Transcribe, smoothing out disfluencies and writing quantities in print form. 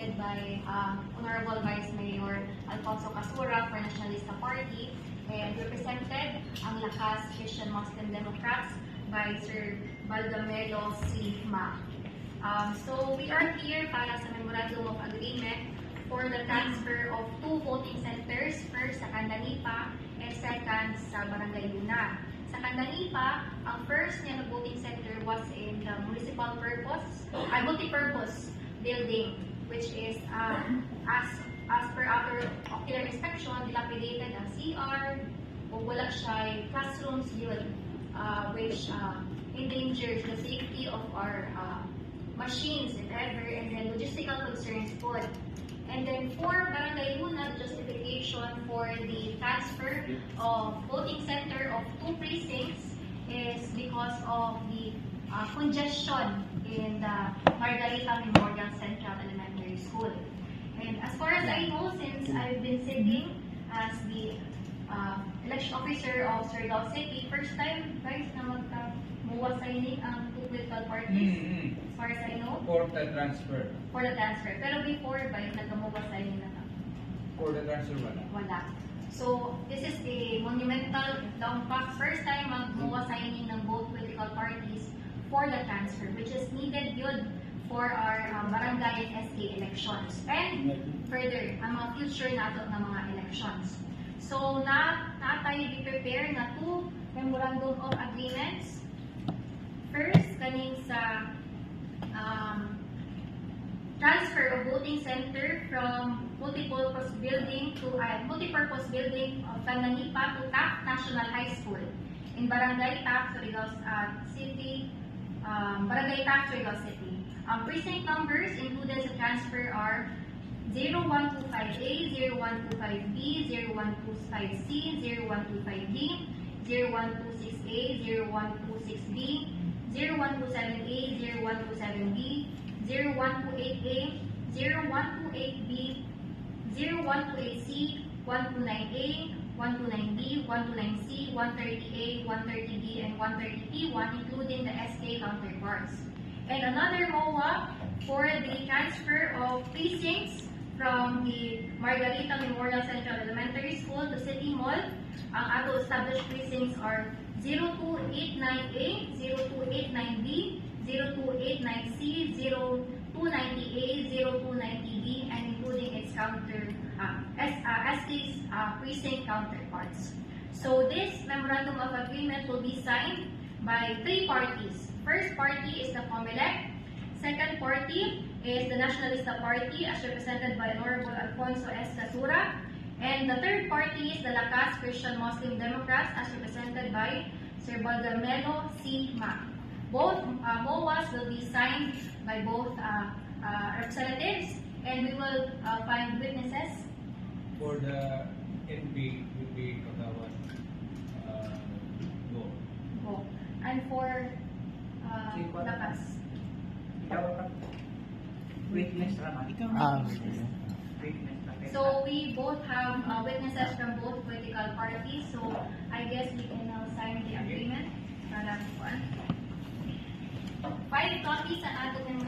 headed by Honorable Vice Mayor Alfonso Casura for Nationalista Party, and represented ang Lakas Christian Muslim Democrats by Sir Baldomero C. Ma. So we are here para sa Memorandum of Agreement for the transfer of 2 voting centers, first sa Candanipa and second sa Barangay Luna. Sa Candanipa, ang first niya na voting center was in the municipal multi-purpose building, which is as per our ocular inspection, dilapidated ang CR, o wala siya classrooms yun, which endangers the safety of our machines, if ever, and then logistical concerns po. And then for Barangay Luna, the justification for the transfer of voting center of 2 precincts is because of the congestion in the Margarita Memorial Central Elementary School. And as far as I know, since I've been sitting as the election officer of Surigao City, first time, guys, na magka-MOA signing ang 2 political parties. As far as I know. For the transfer. For the transfer. Pero before ba, nagka-MOA signing na ka? For the transfer, wala. Wala. So, this is a monumental downpack. First time mag-MOA signing ng both political parties for the transfer, which is needed yun for our barangay and SK elections. And further, ang mga future nato ng mga elections. So, na tayo i-prepare na 2 memorandum of agreements. First, kaning sa transfer of voting center from multipurpose building of Candanipa to Taft National High School in Barangay Taft, Surigao City. Barangay Taft, Surigao City. Precinct numbers included sa transfer are 0125A, 0125B, 0125C, 0125D, 0126A, 0126B, 0127A, 0127B, 0128A, 0128B, 0128C, 129A, 129B, 129C, 130A, 130B, and 130P1, including the SK counterparts. And another MOA for the transfer of precincts from the Margarita Memorial Central Elementary School to City Mall. Ang ato established precincts are 0289A, 0289B, 0289C, 0290A, 0290B, and including its SK's precinct counterparts. So this memorandum of agreement will be signed by 3 parties. First party is the COMELEC. Second party is the Nationalista Party, as represented by Honorable Alfonso S. Casura. And the third party is the Lakas Christian Muslim Democrats, as represented by Sir Baldomero C. Ma. Both MOAs will be signed by both representatives, and we will find witnesses. For the NB, will be Kagawan. Go. And for Lakas. Witness naman. So we both have witnesses from both political parties. So I guess we can now sign the agreement. Para 5 copies ang ato ng